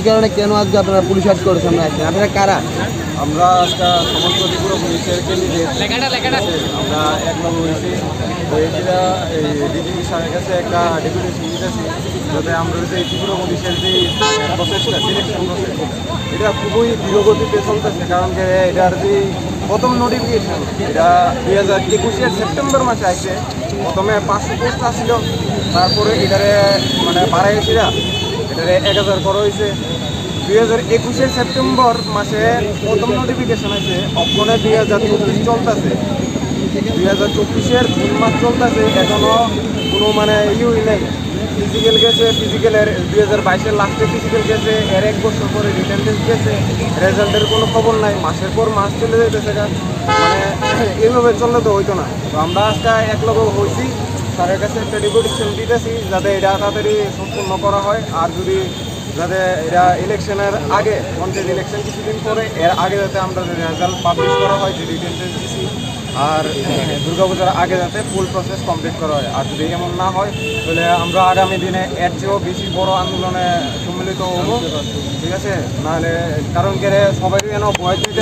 কারণে কেন আজকে আপনারা পুলিশ হাট করেছেন? আপনারা কারা? আমরা আজকে সমস্ত ত্রিপুরা পুলিশের ক্যান্ডিডেট আমরা এক নম্বর হয়েছি হয়েছিলা এই ডিজিপি স্যারের কাছে একটা ডেপুটেশন দিতেছি যাতে আমরা হচ্ছে এই ত্রিপুরা পুলিশের যে প্রসেসটা সিলেকশন প্রসেস এটা খুবই ধীরগতিতে চলতেছে। কারণ কি এটার যে প্রথম নোটিফিকেশন এটা 2021-এর সেপ্টেম্বর মাসে আসছে। প্রথমে 500 পোস্ট আসছিল, তারপরে এটারে মানে বাড়াইছিলা এটারে 1000 করা হয়েছে। 2021-এর সেপ্টেম্বর মাসে প্রথম নোটিফিকেশন আছে, অপশনে 2024 চলতেছে। 2024-এর 3 মাস চলতেছে, এখনও কোনো মানে ইউই নেই। ফিজিক্যাল গেছে, ফিজিক্যালের 2022-এর লাস্টে ফিজিক্যাল গেছে, এর 1 বছর পরে রিটেন টেস্ট গেছে, রেজাল্টের কোনো খবর নাই। মাসের পর মাস চলে যেতেছে, মানে এইভাবে চললে তো হইতো না। তো আমরা আজকে এক লগে হয়েছি, স্যারের কাছে একটা ডেপুটেশন দিতেছি যাতে এটা তাড়াতাড়ি সম্পূর্ণ করা হয়। আর যদি যাতে এটা ইলেকশনের আগে, পঞ্চায়েত ইলেকশন কিছুদিন পরে এর আগে যাতে আমরা রেজাল্ট পাবলিশ করা হয় যে রিটেন টেস্ট দিচ্ছি, আর দুর্গাপূজার আগে যাতে ফুল প্রসেস কমপ্লিট করা হয়। আর যদি এমন না হয় তাহলে আমরা আগামী দিনে এর চেয়েও বেশি বড় আন্দোলনে সম্মিলিত হব, ঠিক আছে? নাহলে কারণ কে সবাই যেন ভয় দিতে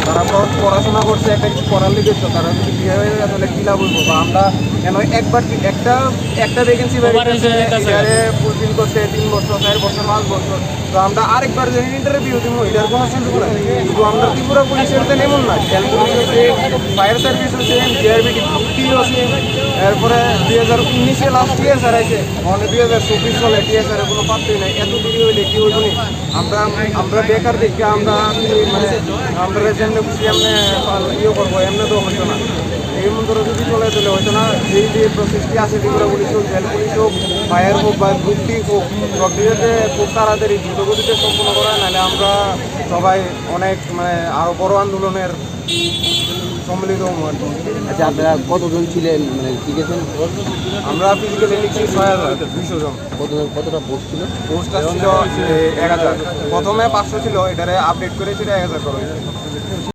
তারা পড়াশোনা করছে, একটা কিছু করার লিখে, তারা যদি বিয়ে হয়ে যায় তাহলে কী লাভ হইব? বা আমরা কেন একবার একটা ভ্যাকেন্সি ফুলফিল করতে 3 বছর 4 বছর 5 বছর, তো আমরা আরেকবার যে ইন্টারভিউ দিব এটার কোনো সুযোগ নাই। কিন্তু আমরা ত্রিপুরা পুলিশের তো এমন না, হেলথ পুলিশ আছে, ফায়ার সার্ভিস আছে, জিআরবিটি আছে, এরপরে 2019-এ লাস্ট টিএসআর আছে, মানে 2024 সালে টিএসআর কোনো পাত্রই নাই। এত দেরি হইলে কি হইব নি? আমরা বেকার দেখে আমরা মানে আমরা যেমনি খুশি এমনি ইয়ে করবো, এমনি তো হইতো না। এই মন্ত্র যদি চলে তাহলে হয়তো না। যেই যে প্রসেসটি আছে ত্রিপুরা পুলিশ হোক, জেল পুলিশ হোক, ফায়ার হোক বা গ্রুপটি হোক, সব দিকে খুব তাড়াতাড়ি দ্রুতগতিতে সম্পন্ন করা, নাহলে আমরা সবাই অনেক মানে আরও বড় আন্দোলনের সম্মিলিত হবো আর কি। আচ্ছা, আপনারা কতজন ছিলেন মানে লিখেছেন? আমরা ফিজিক্যালি লিখছি 6200 জন। কতটা পোস্ট ছিল? পোস্ট ছিল 1000, প্রথমে 500 ছিল, এটারে আপডেট করে সেটা 1000 করা হয়েছে।